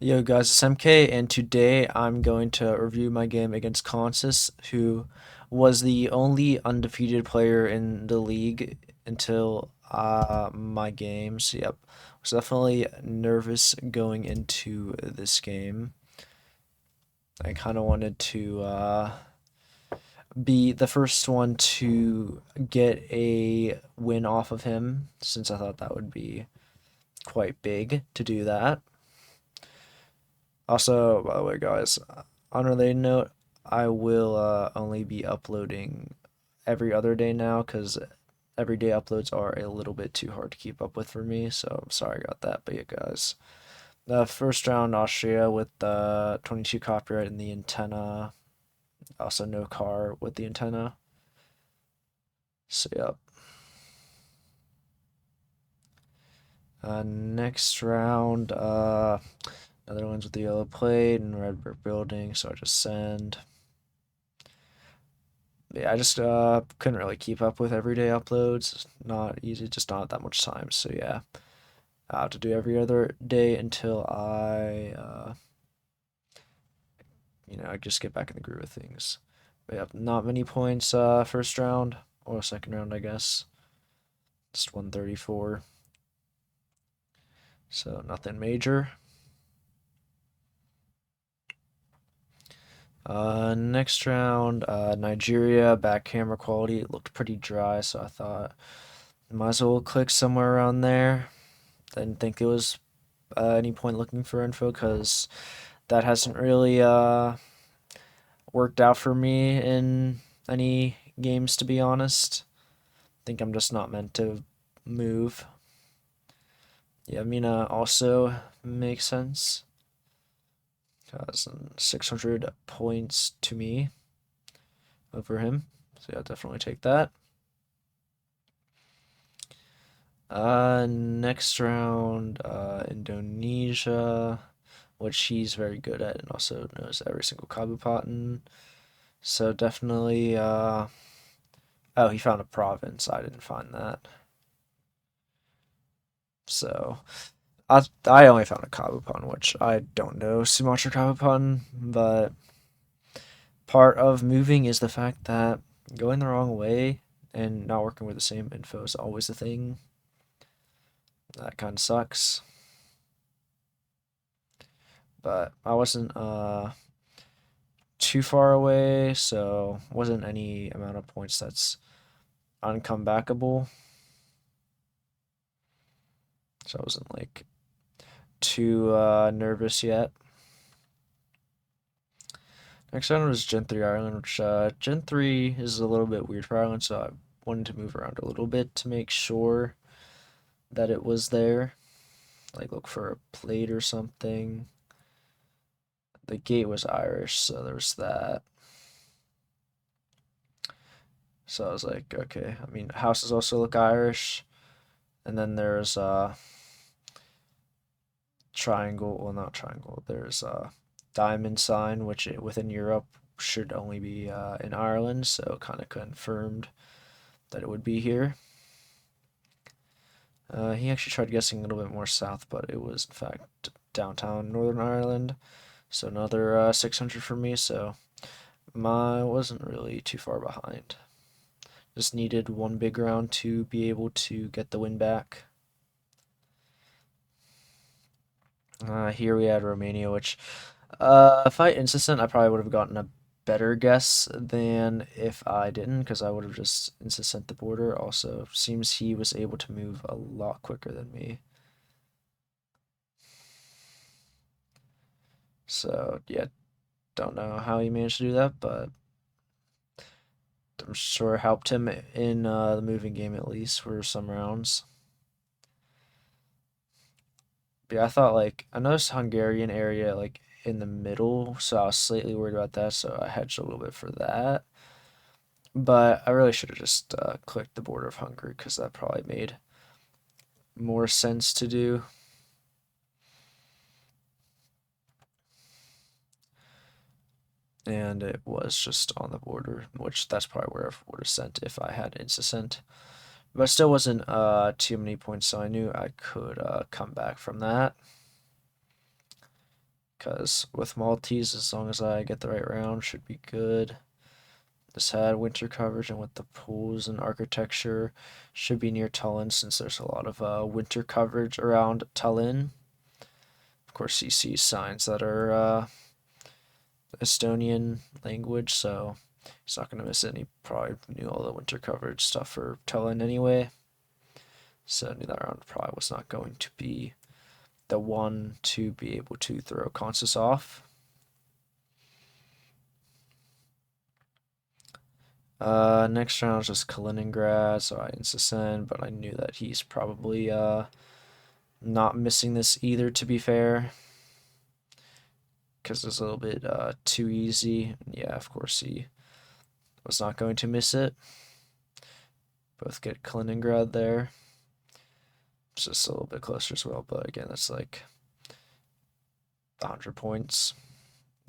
Yo guys, it's MK, and today I'm going to review my game against Consis, who was the only undefeated player in the league until my game. So yep, was definitely nervous going into this game. I kind of wanted to be the first one to get a win off of him, since I thought that would be quite big to do that. Also, by the way, guys, on a related note, I will only be uploading every other day now because everyday uploads are a little bit too hard to keep up with for me. So I'm sorry about that. But yeah, guys, the first round, Austria with the 22 copyright and the antenna. Also, no car with the antenna. So, yep. Next round, another one's with the yellow plate and red brick building. So I just send. Yeah, I just couldn't really keep up with everyday uploads. It's not easy, just not that much time. So yeah, I have to do every other day until I just get back in the groove of things. But yeah, not many points first round or second round, I guess. Just 134. So nothing major. Next round, Nigeria, back camera quality. It looked pretty dry, so I thought might as well click somewhere around there. Didn't think it was any point looking for info because that hasn't really worked out for me in any games, to be honest. I think I'm just not meant to move. Yeah, Mina also makes sense. 600 points to me over him. So yeah, definitely take that. Next round, Indonesia, which he's very good at and also knows every single kabupaten. So definitely, oh, he found a province. I didn't find that. So I only found a kabupaten, which I don't know Sumatra kabupaten, but part of moving is the fact that going the wrong way and not working with the same info is always a thing. That kind of sucks. But I wasn't too far away, so wasn't any amount of points that's uncomebackable. So I wasn't like too nervous yet. Next one was Gen 3 Ireland, which Gen 3 is a little bit weird for Ireland, so I wanted to move around a little bit to make sure that it was there. Like look for a plate or something. The gate was Irish, so there was that. So I was like, okay. I mean, houses also look Irish. And then there's triangle, well, not triangle. There's a diamond sign, which within Europe should only be in Ireland, so kind of confirmed that it would be here. He actually tried guessing a little bit more south, but it was in fact downtown Northern Ireland. So another 600 for me. So my wasn't really too far behind. Just needed one big round to be able to get the win back. Here we had Romania, which if I insistent, I probably would have gotten a better guess than if I didn't, because I would have just insistent the border. Also, seems he was able to move a lot quicker than me. So yeah, don't know how he managed to do that, but I'm sure it helped him in the moving game at least for some rounds. But yeah, I thought like I noticed Hungarian area like in the middle, so I was slightly worried about that, so I hedged a little bit for that. But I really should have just clicked the border of Hungary because that probably made more sense to do. And it was just on the border, which that's probably where I would have sent if I had instant. But still wasn't too many points, so I knew I could come back from that. because with Maltese, as long as I get the right round, should be good. This had winter coverage, and with the pools and architecture, should be near Tallinn since there's a lot of winter coverage around Tallinn. Of course, you see signs that are Estonian language, so he's not going to miss it. And he probably knew all the winter coverage stuff for Tallinn anyway. So I knew that round probably was not going to be the one to be able to throw Consus off. Next round was just Kaliningrad, so I insta-send, but I knew that he's probably not missing this either, to be fair, because it's a little bit too easy. Yeah, of course he was not going to miss it. Both get Kaliningrad there. It's just a little bit closer as well, but again, that's like 100 points.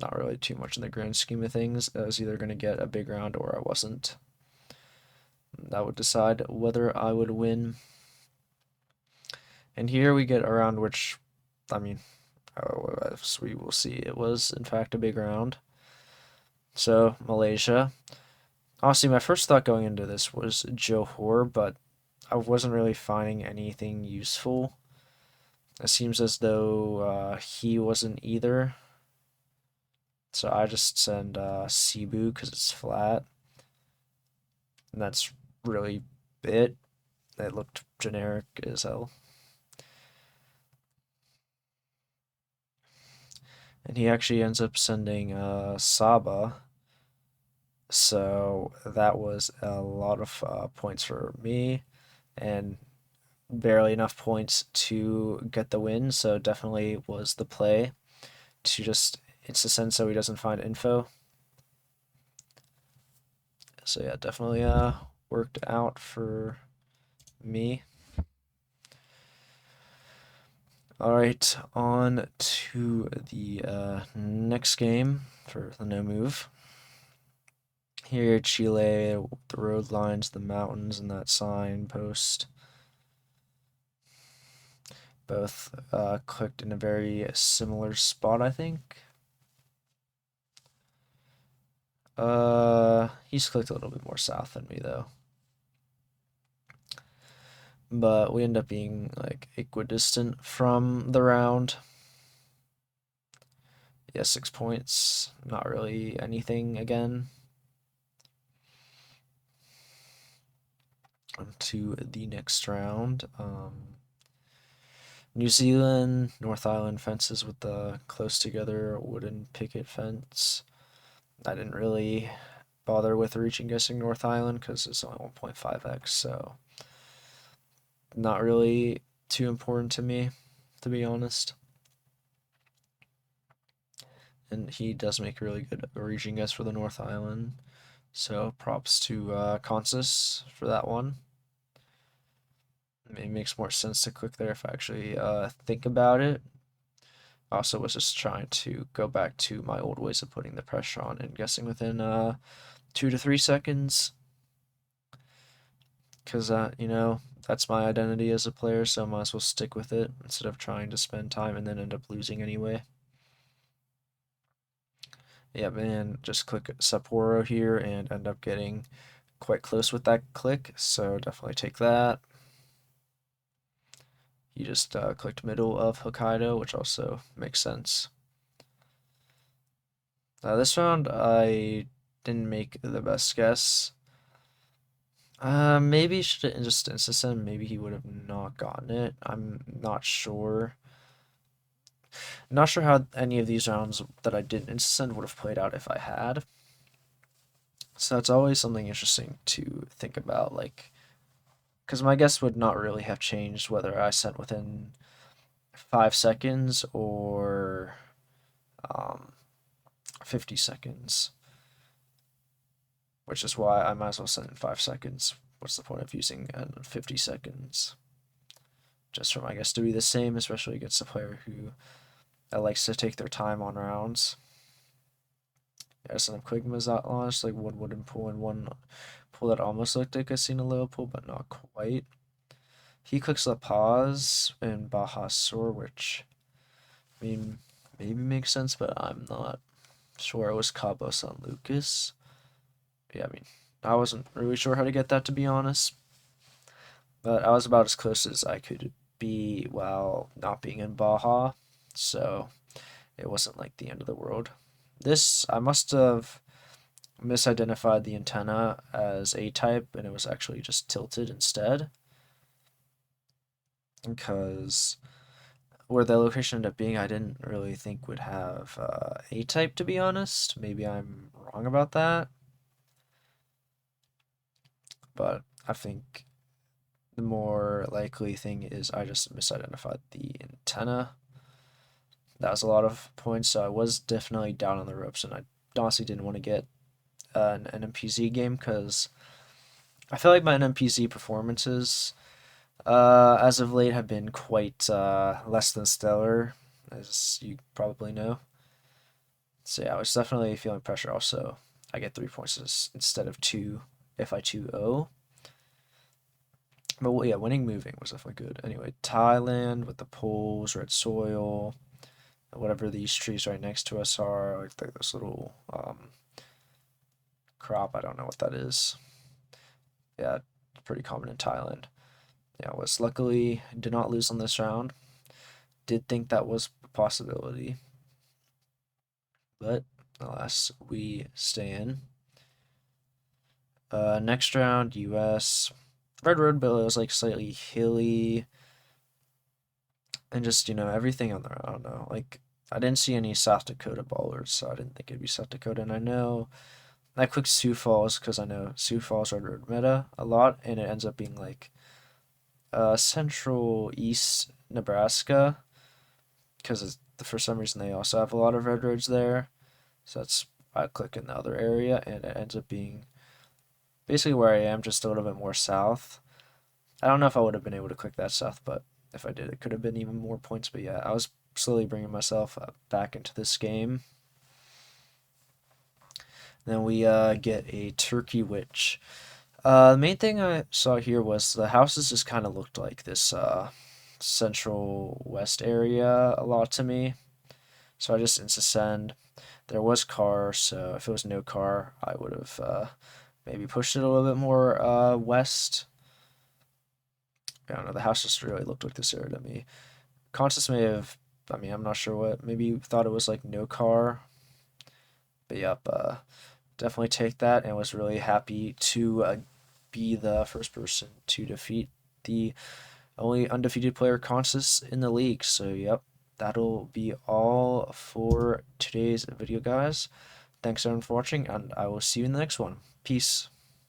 Not really too much in the grand scheme of things. I was either going to get a big round or I wasn't. That would decide whether I would win. And here we get a round which, I mean, as we will see, it was in fact a big round. So, Malaysia. Honestly, my first thought going into this was Johor, but I wasn't really finding anything useful. It seems as though he wasn't either. So I just send Cebu because it's flat. And that's really it. It looked generic as hell. And he actually ends up sending Saba. So that was a lot of points for me. And barely enough points to get the win. So definitely was the play to just insta-send so he doesn't find info. So yeah, definitely worked out for me. All right, on to the next game for the no move. Here, Chile, the road lines, the mountains, and that signpost. Both clicked in a very similar spot, I think. He's clicked a little bit more south than me, though. But we end up being like equidistant from the round. Yeah, 6 points. Not really anything again. On to the next round. New Zealand, North Island fences with the close together wooden picket fence. I didn't really bother with reaching guessing North Island because it's only 1.5x, so not really too important to me, to be honest. And he does make a really good reaching guess for the North Island, so props to Consus for that one. It makes more sense to click there if I actually think about it. I also was just trying to go back to my old ways of putting the pressure on and guessing within 2 to 3 seconds. Because, you know, that's my identity as a player, so I might as well stick with it instead of trying to spend time and then end up losing anyway. Yeah, man, just click Sapporo here and end up getting quite close with that click, so definitely take that. You just clicked middle of Hokkaido, which also makes sense. This round, I didn't make the best guess. Maybe should have just instant. Maybe he would have not gotten it. I'm not sure. Not sure how any of these rounds that I didn't instant would have played out if I had. So it's always something interesting to think about, like, because my guess would not really have changed whether I sent within 5 seconds or 50 seconds, which is why I might as well send in 5 seconds. What's the point of using 50 seconds? Just for my guess to be the same, especially against a player who likes to take their time on rounds. Yeah, so I'm quick Mazat launch, like one wooden pull and one pull that almost looked like a Casino Low pull, but not quite. He clicks La Paz and Baja Sur, which, I mean, maybe makes sense, but I'm not sure. It was Cabo San Lucas. Yeah, I mean, I wasn't really sure how to get that, to be honest, but I was about as close as I could be while not being in Baja, so it wasn't like the end of the world. This, I must have misidentified the antenna as A-type, and it was actually just tilted instead, because where the location ended up being, I didn't really think would have A-type, to be honest. Maybe I'm wrong about that, but I think the more likely thing is I just misidentified the antenna. That was a lot of points, so I was definitely down on the ropes, and I honestly didn't want to get an NMPZ game because I feel like my NMPZ performances as of late have been quite less than stellar, as you probably know. So yeah, I was definitely feeling pressure. Also, I get 3 points instead of two if I 2-0. But well, yeah, winning moving was definitely good. Anyway, Thailand with the poles, red soil, whatever these trees right next to us are, like this little crop. I don't know what that is. Yeah, it's pretty common in Thailand. Yeah, was luckily did not lose on this round. Did think that was a possibility, but alas, we stay in. Next round, U.S. Red Road, but it was like slightly hilly, and just everything on there. I don't know. Like I didn't see any South Dakota ballers, so I didn't think it'd be South Dakota. And I know I clicked Sioux Falls because I know Sioux Falls Red Road meta a lot, and it ends up being like central east Nebraska because for some reason they also have a lot of red roads there. So that's I click in the other area, and it ends up being basically where I am, just a little bit more south. I don't know if I would have been able to click that south, but if I did, it could have been even more points. But yeah, I was slowly bringing myself back into this game. Then we get a Turkey Witch. The main thing I saw here was the houses just kind of looked like this central west area a lot to me. So I just insta-send. There was car, so if it was no car, I would have maybe pushed it a little bit more west. I don't know, the house just really looked like this area to me. Constance may have, I mean, I'm not sure what, maybe thought it was like no car. But yep, definitely take that, and was really happy to be the first person to defeat the only undefeated player Constance in the league. So yep, that'll be all for today's video, guys. Thanks everyone for watching, and I will see you in the next one. Peace.